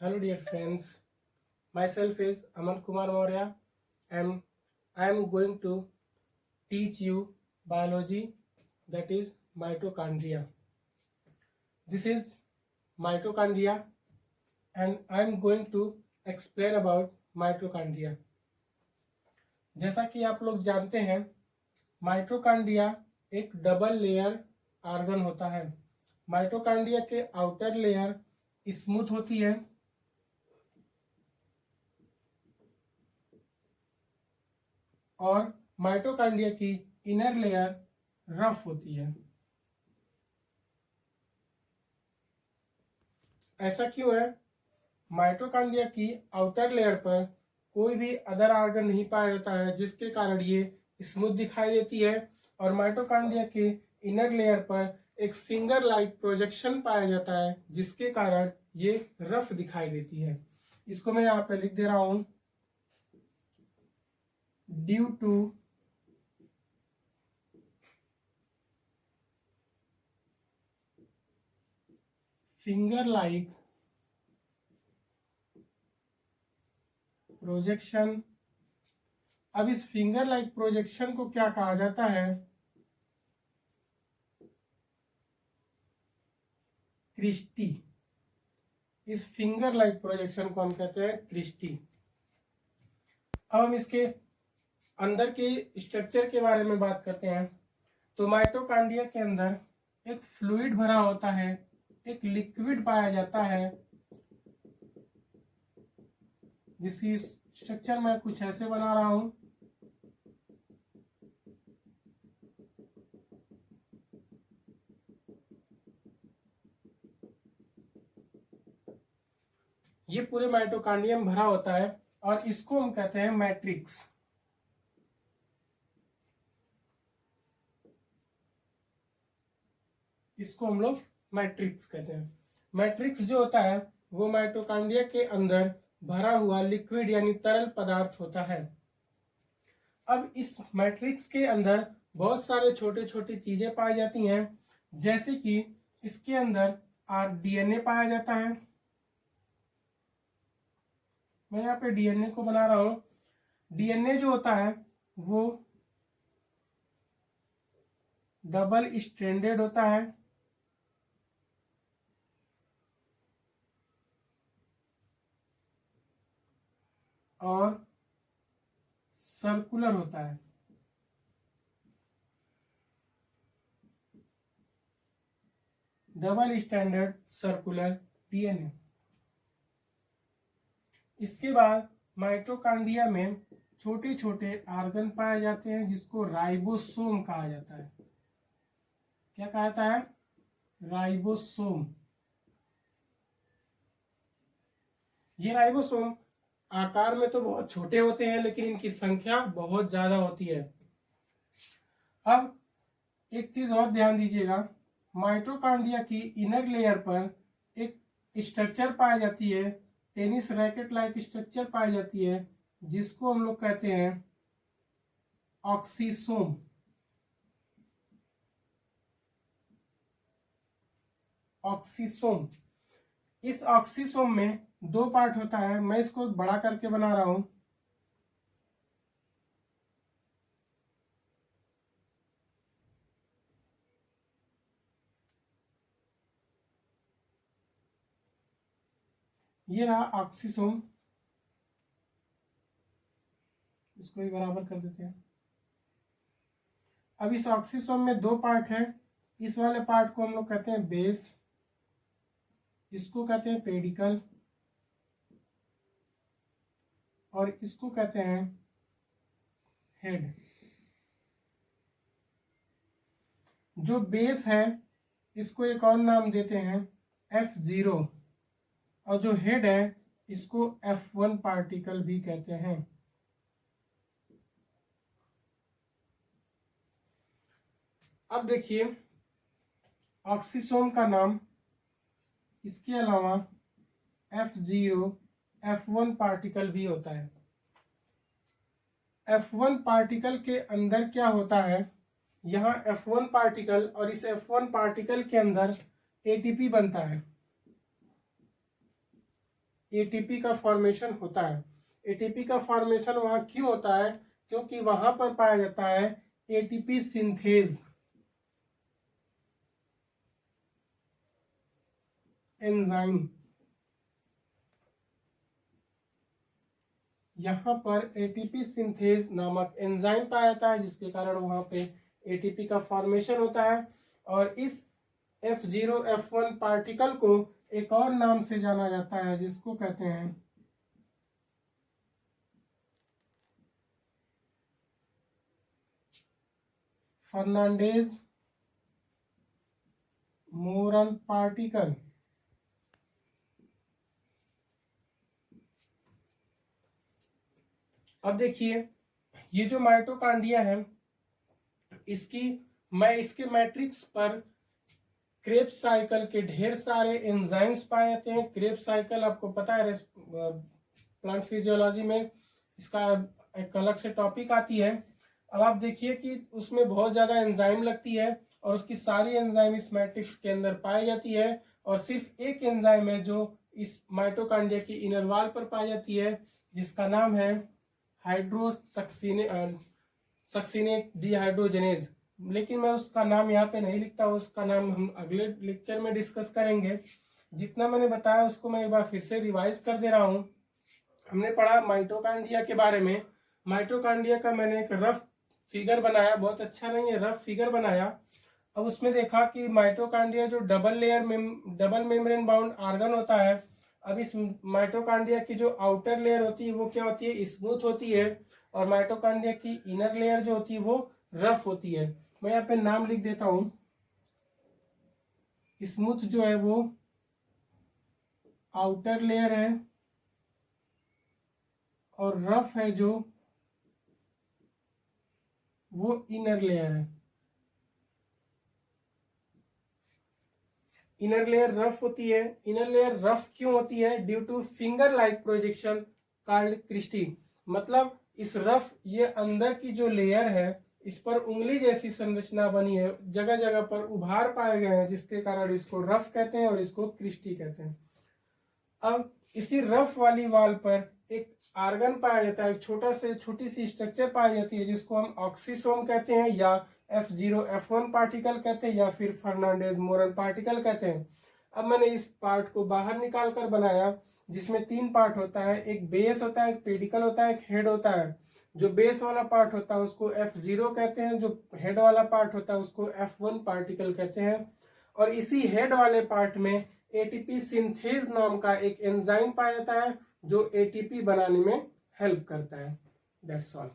Hello dear friends, myself is Aman Kumar Maurya and I am going to teach you biology, that is mitochondria. This is mitochondria and I am going to explain about mitochondria. जैसा कि आप लोग जानते हैं, mitochondria एक double layer organ होता है। Mitochondria के आउटर लेयर स्मूथ होती है और माइटोकॉन्ड्रिया की इनर लेयर रफ होती है। ऐसा क्यों है? माइटोकॉन्ड्रिया की आउटर लेयर पर कोई भी अदर ऑर्गन नहीं पाया जाता है, जिसके कारण ये स्मूथ दिखाई देती है, और माइटोकॉन्ड्रिया के इनर लेयर पर एक फिंगर लाइक प्रोजेक्शन पाया जाता है, जिसके कारण ये रफ दिखाई देती है। इसको मैं यहाँ पे लिख दे रहा हूं, due to finger like projection. अब इस फिंगर लाइक प्रोजेक्शन को क्या कहा जाता है? क्रिस्टी। इस फिंगर लाइक प्रोजेक्शन को हम कहते हैं क्रिस्टी। अब हम इसके अंदर के स्ट्रक्चर के बारे में बात करते हैं। तो माइटोकॉन्ड्रिया के अंदर एक फ्लूइड भरा होता है, एक लिक्विड पाया जाता है, जिसकी स्ट्रक्चर मैं कुछ ऐसे बना रहा हूं। ये पूरे माइटोकॉन्ड्रिया में भरा होता है और इसको हम कहते हैं मैट्रिक्स। इसको हम लोग मैट्रिक्स कहते हैं। मैट्रिक्स जो होता है वो माइटोकॉन्ड्रिया के अंदर भरा हुआ लिक्विड यानी तरल पदार्थ होता है। अब इस मैट्रिक्स के अंदर बहुत सारे छोटे छोटे चीजें पाई जाती हैं, जैसे कि इसके अंदर डीएनए पाया जाता है। मैं यहाँ पे डीएनए को बना रहा हूं। डीएनए जो होता है वो डबल स्ट्रैंडेड होता है और सर्कुलर होता है। Double standard circular DNA. इसके बाद माइटोकॉन्ड्रिया में छोटे छोटे ऑर्गन पाए जाते हैं, जिसको राइबोसोम कहा जाता है। क्या कहा जाता है? राइबोसोम। ये राइबोसोम आकार में तो बहुत छोटे होते हैं, लेकिन इनकी संख्या बहुत ज्यादा होती है। अब एक चीज और ध्यान दीजिएगा, माइटोकॉन्ड्रिया की इनर लेयर पर एक स्ट्रक्चर पाई जाती है, टेनिस रैकेट लाइक स्ट्रक्चर पाई जाती है, जिसको हम लोग कहते हैं ऑक्सीसोम। ऑक्सीसोम। इस ऑक्सीसोम में दो पार्ट होता है। मैं इसको बड़ा करके बना रहा हूं। ये रहा ऑक्सीसोम। इसको भी बराबर कर देते हैं। अब इस ऑक्सीसोम में दो पार्ट है। इस वाले पार्ट को हम लोग कहते हैं बेस, इसको कहते हैं पेडिकल, और इसको कहते हैं हेड। जो बेस है इसको एक और नाम देते हैं F0, और जो हेड है इसको F1 पार्टिकल भी कहते हैं। अब देखिए, ऑक्सीसोम का नाम इसके अलावा F0, F1 पार्टिकल भी होता है। F1 पार्टिकल के अंदर क्या होता है? यहाँ F1 पार्टिकल और इस F1 पार्टिकल के अंदर ATP बनता है। एटीपी का फॉर्मेशन होता है। एटीपी का फॉर्मेशन वहाँ क्यों होता है? क्योंकि वहां पर पाया जाता है एटीपी सिंथेज एंजाइम। यहाँ पर एटीपी सिंथेज नामक एंजाइम पाया जाता है, जिसके कारण वहां पे एटीपी का फॉर्मेशन होता है। और इस F0 F1 पार्टिकल को एक और नाम से जाना जाता है, जिसको कहते हैं फर्नांडेज मोरन पार्टिकल। अब देखिए, ये जो माइटोकांड्रिया है, मैं इसके मैट्रिक्स पर क्रेब्स साइकिल के ढेर सारे एंजाइम्स पाए जाते हैं। क्रेब्स साइकिल आपको पता है, प्लांट फिजियोलॉजी में इसका एक अलग से टॉपिक आती है। अब आप देखिए कि उसमें बहुत ज्यादा एंजाइम लगती है और उसकी सारी एंजाइम इस मैट्रिक्स के अंदर पाई जाती है, और सिर्फ एक एंजाइम है जो इस माइटोकांड्रिया की इनर वॉल पर पाई जाती है, जिसका नाम है सक्सिनेट डिहाइड्रोजनेज। लेकिन मैं उसका नाम यहाँ पे नहीं लिखता, उसका नाम हम अगले लेक्चर में डिस्कस करेंगे। जितना मैंने बताया उसको मैं एक बार फिर से रिवाइज कर दे रहा हूँ। हमने पढ़ा माइटोकांड्रिया के बारे में। माइटोकांड्रिया का मैंने एक रफ फिगर बनाया, बहुत अच्छा नहीं है, रफ फिगर बनाया। अब उसमें देखा कि माइटोकांड्रिया जो डबल मेम्ब्रेन बाउंड ऑर्गन होता है, अब इस माइटोकांड्रिया की जो आउटर लेयर होती है वो क्या होती है? स्मूथ होती है, और माइटोकांड्रिया की इनर लेयर जो होती है वो रफ होती है। मैं यहाँ पे नाम लिख देता हूं। स्मूथ जो है वो आउटर लेयर है, और रफ है जो वो इनर लेयर है। इनर लेयर रफ होती है। इनर लेयर रफ क्यों होती है? Due to finger like projection called cristae. मतलब इस रफ, ये अंदर की जो लेयर है, इस पर उंगली जैसी संरचना बनी है, जगह जगह पर उभार पाए गए हैं, जिसके कारण इसको रफ कहते हैं और इसको क्रिस्टी कहते हैं। अब इसी रफ वाली वाल पर एक आर्गन पाया जाता है, छोटी सी स्ट्रक्चर पाई जाती है, जिसको हम ऑक्सीसोम कहते हैं, या F0 F1 पार्टिकल कहते हैं, या फिर फर्नांडेज मोरन पार्टिकल कहते हैं। अब मैंने इस पार्ट को बाहर निकाल कर बनाया, जिसमें 3 पार्ट होता है। एक बेस होता है, एक पेडिकल होता है, एक हेड होता है। जो बेस वाला पार्ट होता है उसको F0 कहते हैं, जो हेड वाला पार्ट होता है उसको F1 पार्टिकल कहते हैं। और इसी हेड वाले पार्ट में एटीपी सिंथेज नाम का एक एंजाइम पाया जाता है, जो एटीपी बनाने में हेल्प करता है। That's all.